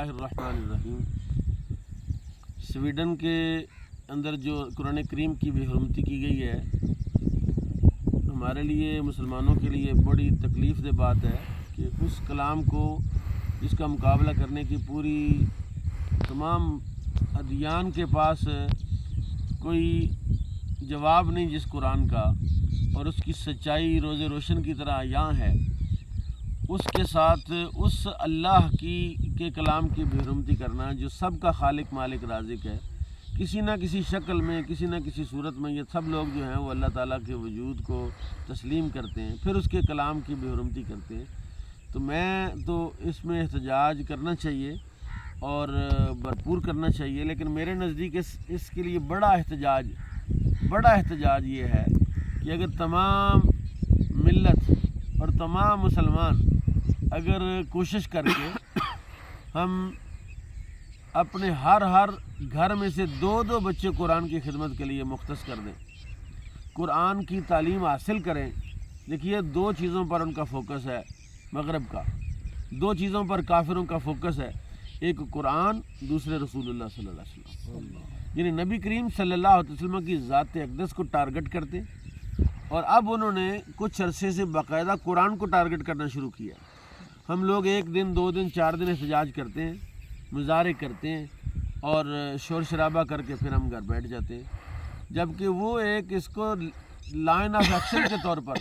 الرحمن الرحیم۔ سویڈن کے اندر جو قرآن کریم کی بے حرمتی کی گئی ہے، ہمارے لیے مسلمانوں کے لیے بڑی تکلیف دہ بات ہے کہ اس کلام کو، جس کا مقابلہ کرنے کی پوری تمام ادیان کے پاس کوئی جواب نہیں، جس قرآن کا اور اس کی سچائی روز روشن کی طرح عیاں ہے، اس کے ساتھ اس اللہ کے کلام کی بے حرمتی کرنا جو سب کا خالق مالک رازق ہے، کسی نہ کسی شکل میں، کسی نہ کسی صورت میں یہ سب لوگ جو ہیں وہ اللہ تعالیٰ کے وجود کو تسلیم کرتے ہیں، پھر اس کے کلام کی بے حرمتی کرتے ہیں۔ تو میں تو اس میں احتجاج کرنا چاہیے اور بھرپور کرنا چاہیے، لیکن میرے نزدیک اس کے لیے بڑا احتجاج یہ ہے کہ اگر تمام ملت اور تمام مسلمان اگر کوشش کر کے ہم اپنے ہر گھر میں سے دو بچے قرآن کی خدمت کے لیے مختص کر دیں، قرآن کی تعلیم حاصل کریں۔ دیکھیے، دو چیزوں پر ان کا فوکس ہے، مغرب کا دو چیزوں پر کافروں کا فوکس ہے، ایک قرآن، دوسرے رسول اللہ صلی اللہ علیہ وسلم، یعنی نبی کریم صلی اللہ علیہ وسلم کی ذات اقدس کو ٹارگٹ کرتے، اور اب انہوں نے کچھ عرصے سے باقاعدہ قرآن کو ٹارگٹ کرنا شروع کیا۔ ہم لوگ 1 دن 2 دن 4 دن احتجاج کرتے ہیں، مظاہرے کرتے ہیں اور شور شرابہ کر کے پھر ہم گھر بیٹھ جاتے ہیں، جبکہ وہ ایک اس کو لائن آف ایکشن کے طور پر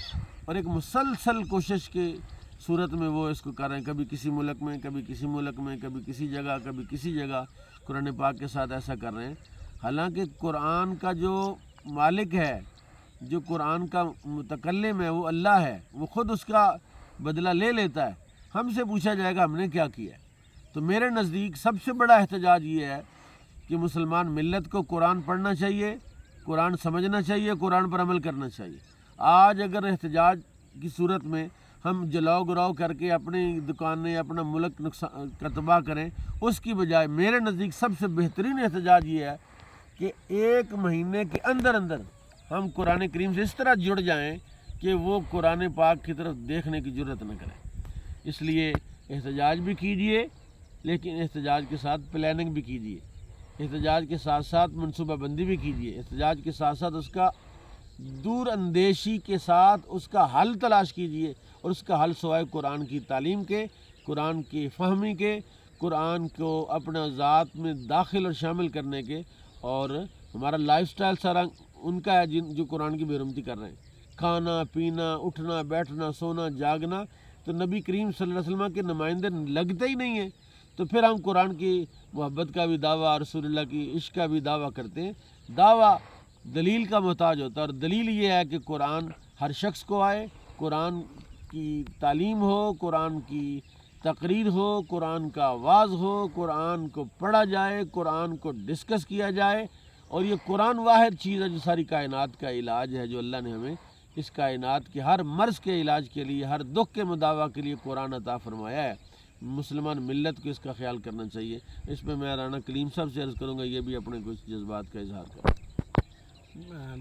اور ایک مسلسل کوشش کی صورت میں وہ اس کو کر رہے ہیں، کبھی کسی ملک میں، کبھی کسی ملک میں، کبھی کسی جگہ، کبھی کسی جگہ قرآن پاک کے ساتھ ایسا کر رہے ہیں۔ حالانکہ قرآن کا جو مالک ہے، جو قرآن کا متکلم ہے، وہ اللہ ہے، وہ خود اس کا بدلہ لے لیتا ہے۔ ہم سے پوچھا جائے گا ہم نے کیا کیا ہے؟ تو میرے نزدیک سب سے بڑا احتجاج یہ ہے کہ مسلمان ملت کو قرآن پڑھنا چاہیے، قرآن سمجھنا چاہیے، قرآن پر عمل کرنا چاہیے۔ آج اگر احتجاج کی صورت میں ہم جلاؤ گراؤ کر کے اپنی دکانیں، اپنا ملک کا تباہ کریں، اس کی بجائے میرے نزدیک سب سے بہترین احتجاج یہ ہے کہ 1 مہینے کے اندر ہم قرآن کریم سے اس طرح جڑ جائیں کہ وہ قرآن پاک کی طرف دیکھنے کی جرت نہ کریں۔ اس لیے احتجاج بھی کیجئے، لیکن احتجاج کے ساتھ پلاننگ بھی کیجئے، احتجاج کے ساتھ ساتھ منصوبہ بندی بھی کیجئے، احتجاج کے ساتھ ساتھ اس کا دور اندیشی کے ساتھ اس کا حل تلاش کیجئے، اور اس کا حل سوائے قرآن کی تعلیم کے، قرآن کی فہمی کے، قرآن کو اپنا ذات میں داخل اور شامل کرنے کے، اور ہمارا لائف سٹائل سارا ان کا ہے جو قرآن کی بے حرمتی کر رہے ہیں۔ کھانا پینا، اٹھنا بیٹھنا، سونا جاگنا تو نبی کریم صلی اللہ علیہ وسلم کے نمائندے لگتے ہی نہیں ہیں، تو پھر ہم قرآن کی محبت کا بھی دعویٰ، رسول اللہ کی عشق کا بھی دعویٰ کرتے ہیں۔ دعویٰ دلیل کا محتاج ہوتا ہے، اور دلیل یہ ہے کہ قرآن ہر شخص کو آئے، قرآن کی تعلیم ہو، قرآن کی تقریر ہو، قرآن کا آواز ہو، قرآن کو پڑھا جائے، قرآن کو ڈسکس کیا جائے، اور یہ قرآن واحد چیز ہے جو ساری کائنات کا علاج ہے، جو اللہ نے ہمیں اس کائنات کے ہر مرض کے علاج کے لیے، ہر دکھ کے مداوع کے لیے قرآن عطا فرمایا ہے۔ مسلمان ملت کو اس کا خیال کرنا چاہیے۔ اس میں میں رانا کلیم صاحب سے عرض کروں گا یہ بھی اپنے کچھ جذبات کا اظہار کریں۔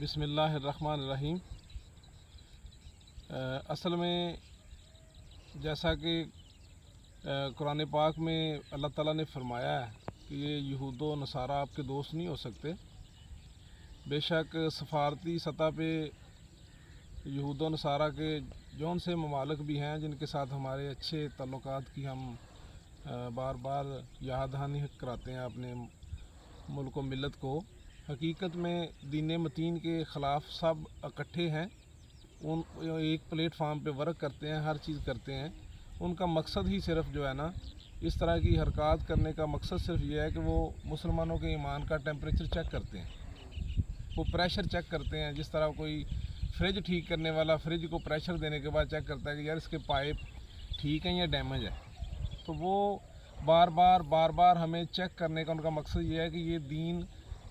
بسم اللہ الرحمن الرحیم۔ اصل میں جیسا کہ قرآن پاک میں اللہ تعالیٰ نے فرمایا ہے کہ یہ یہود و نصارہ آپ کے دوست نہیں ہو سکتے۔ بے شک سفارتی سطح پہ یہود و نصارہ کے جون سے ممالک بھی ہیں جن کے ساتھ ہمارے اچھے تعلقات کی ہم بار بار یاد دہانی کراتے ہیں اپنے ملک و ملت کو۔ حقیقت میں دین متین کے خلاف سب اکٹھے ہیں، ان ایک پلیٹ فارم پہ ورک کرتے ہیں، ہر چیز کرتے ہیں۔ ان کا مقصد ہی صرف جو ہے نا، اس طرح کی حرکات کرنے کا مقصد صرف یہ ہے کہ وہ مسلمانوں کے ایمان کا ٹیمپریچر چیک کرتے ہیں، وہ پریشر چیک کرتے ہیں۔ جس طرح کوئی فریج ٹھیک کرنے والا فریج کو پریشر دینے کے بعد چیک کرتا ہے کہ یار اس کے پائپ ٹھیک ہیں یا ڈیمیج ہے، تو وہ بار بار ہمیں چیک کرنے کا ان کا مقصد یہ ہے کہ یہ دین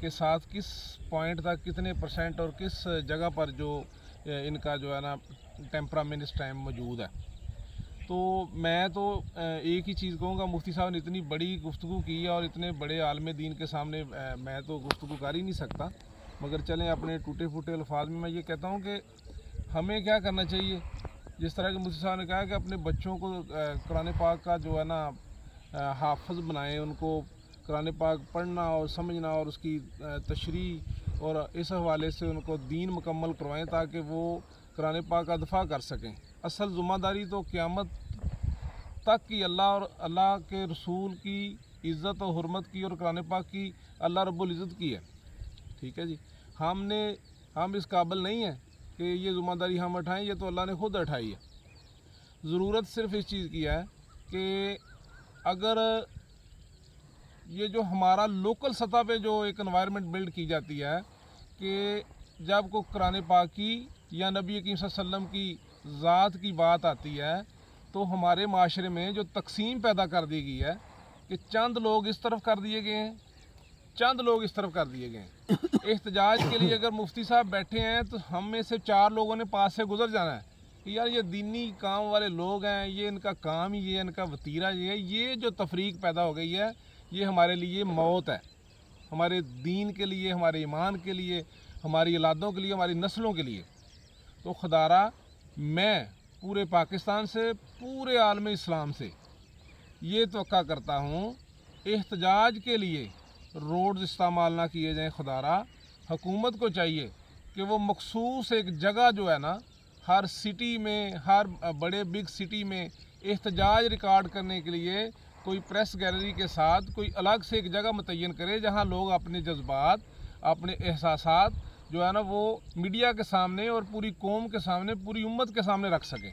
کے ساتھ کس پوائنٹ تک، کتنے پرسنٹ اور کس جگہ پر جو ان کا جو ہے نا ٹیمپرامنٹ اس ٹائم موجود ہے۔ تو میں تو ایک ہی چیز کہوں گا، مفتی صاحب نے اتنی بڑی گفتگو کی اور اتنے بڑے عالم دین کے سامنے میں تو گفتگو کر ہی نہیں سکتا، مگر چلیں اپنے ٹوٹے پھوٹے الفاظ میں یہ کہتا ہوں کہ ہمیں کیا کرنا چاہیے۔ جس طرح کہ مفتی صاحب نے کہا کہ اپنے بچوں کو قرآن پاک کا جو ہے نا حافظ بنائیں، ان کو قرآن پاک پڑھنا اور سمجھنا اور اس کی تشریح اور اس حوالے سے ان کو دین مکمل کروائیں تاکہ وہ قرآن پاک کا دفاع کر سکیں۔ اصل ذمہ داری تو قیامت تک کی اللہ اور اللہ کے رسول کی عزت و حرمت کی اور قرآن پاک کی اللہ رب العزت کی ہے، ٹھیک ہے جی۔ ہم اس قابل نہیں ہیں کہ یہ ذمہ داری ہم اٹھائیں، یہ تو اللہ نے خود اٹھائی ہے۔ ضرورت صرف اس چیز کی ہے کہ اگر یہ جو ہمارا لوکل سطح پہ جو ایک انوائرمنٹ بلڈ کی جاتی ہے کہ جب کوئی قرآن پاک کی یا نبی کریم صلی اللہ علیہ وسلم کی ذات کی بات آتی ہے تو ہمارے معاشرے میں جو تقسیم پیدا کر دی گئی ہے کہ چند لوگ اس طرف کر دیے گئے ہیں، چند لوگ اس طرف کر دیے گئے ہیں۔ احتجاج کے لیے اگر مفتی صاحب بیٹھے ہیں تو ہم میں سے 4 لوگوں نے پاس سے گزر جانا ہے کہ یار یہ دینی کام والے لوگ ہیں، یہ ان کا کام ہی یہ ان کا وتیرہ یہ ہے۔ یہ جو تفریق پیدا ہو گئی ہے یہ ہمارے لیے موت ہے، ہمارے دین کے لیے، ہمارے ایمان کے لیے، ہماری اولادوں کے لیے، ہماری نسلوں کے لیے۔ تو خدارہ میں پورے پاکستان سے، پورے عالم اسلام سے یہ توقع کرتا ہوں احتجاج کے لیے روڈز استعمال نہ کیے جائیں۔ خدارہ حکومت کو چاہیے کہ وہ مخصوص ایک جگہ جو ہے نا ہر سٹی میں، ہر بڑے بگ سٹی میں احتجاج ریکارڈ کرنے کے لیے کوئی پریس گیلری کے ساتھ کوئی الگ سے ایک جگہ متعین کرے جہاں لوگ اپنے جذبات، اپنے احساسات جو ہے نا وہ میڈیا کے سامنے اور پوری قوم کے سامنے، پوری امت کے سامنے رکھ سکیں۔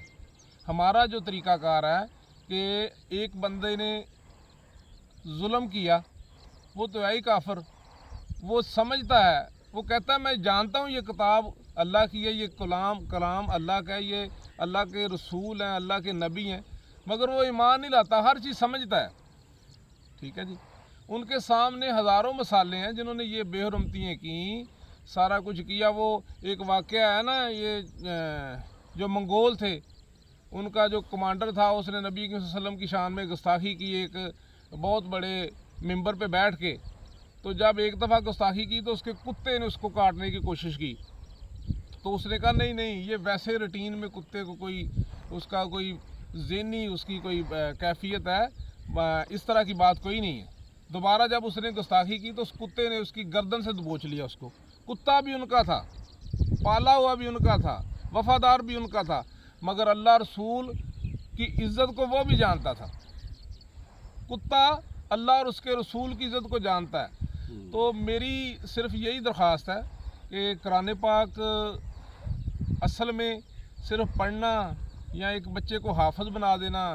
ہمارا جو طریقہ کار ہے کہ ایک بندے نے ظلم کیا، وہ تو ہے ہی کافر، وہ سمجھتا ہے، وہ کہتا ہے میں جانتا ہوں یہ کتاب اللہ کی ہے، یہ کلام اللہ کا ہے، یہ اللہ کے رسول ہیں، اللہ کے نبی ہیں، مگر وہ ایمان نہیں لاتا، ہر چیز سمجھتا ہے، ٹھیک ہے جی۔ ان کے سامنے ہزاروں مثالیں ہیں جنہوں نے یہ بے حرمتیاں کیں، سارا کچھ کیا۔ وہ ایک واقعہ ہے نا، یہ جو منگول تھے ان کا جو کمانڈر تھا اس نے نبی صلی اللہ علیہ وسلم کی شان میں گستاخی کی ایک بہت بڑے ممبر پہ بیٹھ کے، تو جب ایک دفعہ گستاخی کی تو اس کے کتے نے اس کو کاٹنے کی کوشش کی، تو اس نے کہا نہیں یہ ویسے روٹین میں کتے کو کوئی اس کا کوئی ذہنی اس کی کوئی کیفیت ہے، اس طرح کی بات کوئی نہیں ہے۔ دوبارہ جب اس نے گستاخی کی تو اس کتے نے اس کی گردن سے دبوچ لیا اس کو۔ کتا بھی ان کا تھا، پالا ہوا بھی ان کا تھا، وفادار بھی ان کا تھا، مگر اللہ رسول کی عزت کو وہ بھی جانتا تھا۔ کتا اللہ اور اس کے رسول کی عزت کو جانتا ہے۔ تو میری صرف یہی درخواست ہے کہ قرآن پاک اصل میں صرف پڑھنا یا ایک بچے کو حافظ بنا دینا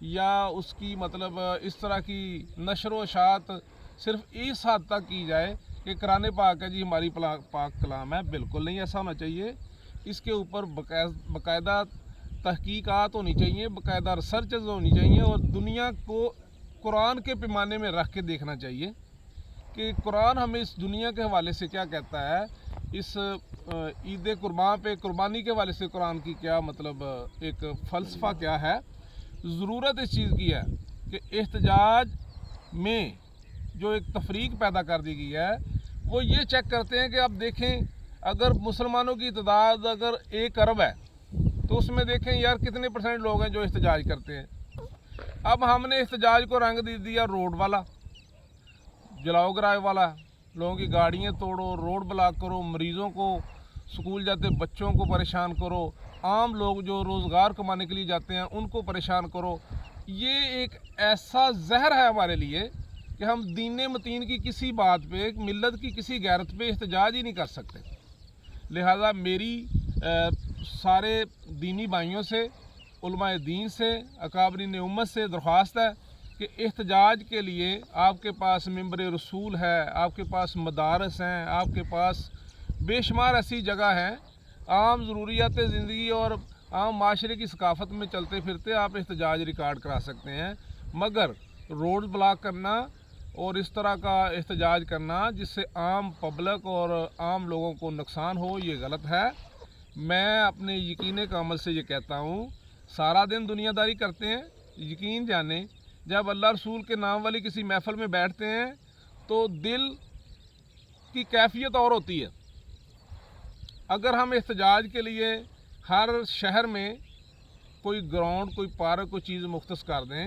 یا اس کی مطلب اس طرح کی نشر و اشاعت صرف اس حد تک کی جائے کہ قرآن پاک ہے جی ہماری پاک کلام ہے، بالکل نہیں ایسا ہونا چاہیے۔ اس کے اوپر باقاعدہ تحقیقات ہونی چاہیے، باقاعدہ ریسرچز ہونی چاہیے اور دنیا کو قرآن کے پیمانے میں رکھ کے دیکھنا چاہیے کہ قرآن ہمیں اس دنیا کے حوالے سے کیا کہتا ہے، اس عید قربان پہ قربانی کے حوالے سے قرآن کی کیا مطلب ایک فلسفہ کیا ہے۔ ضرورت اس چیز کی ہے کہ احتجاج میں جو ایک تفریق پیدا کر دی گئی ہے وہ یہ چیک کرتے ہیں کہ اب دیکھیں اگر مسلمانوں کی تعداد اگر 1 ارب ہے تو اس میں دیکھیں یار کتنے % لوگ ہیں جو احتجاج کرتے ہیں۔ اب ہم نے احتجاج کو رنگ دے دیا روڈ والا، جلاؤ گرائے والا، لوگوں کی گاڑیاں توڑو، روڈ بلاک کرو، مریضوں کو، سکول جاتے بچوں کو پریشان کرو، عام لوگ جو روزگار کمانے کے لیے جاتے ہیں ان کو پریشان کرو۔ یہ ایک ایسا زہر ہے ہمارے لیے کہ ہم دین متین کی کسی بات پہ، ملت کی کسی غیرت پہ احتجاج ہی نہیں کر سکتے۔ لہذا میری سارے دینی بھائیوں سے، علماء دین سے، اکابرین امت سے درخواست ہے کہ احتجاج کے لیے آپ کے پاس ممبر رسول ہے، آپ کے پاس مدارس ہیں، آپ کے پاس بے شمار ایسی جگہ ہیں، عام ضروریات زندگی اور عام معاشرے کی ثقافت میں چلتے پھرتے آپ احتجاج ریکارڈ کرا سکتے ہیں، مگر روڈ بلاک کرنا اور اس طرح کا احتجاج کرنا جس سے عام پبلک اور عام لوگوں کو نقصان ہو، یہ غلط ہے۔ میں اپنے یقین کا عمل سے یہ کہتا ہوں، سارا دن دنیا داری کرتے ہیں، یقین جانیں جب اللہ رسول کے نام والی کسی محفل میں بیٹھتے ہیں تو دل کی کیفیت اور ہوتی ہے۔ اگر ہم احتجاج کے لیے ہر شہر میں کوئی گراؤنڈ، کوئی پارک، کوئی چیز مختص کر دیں،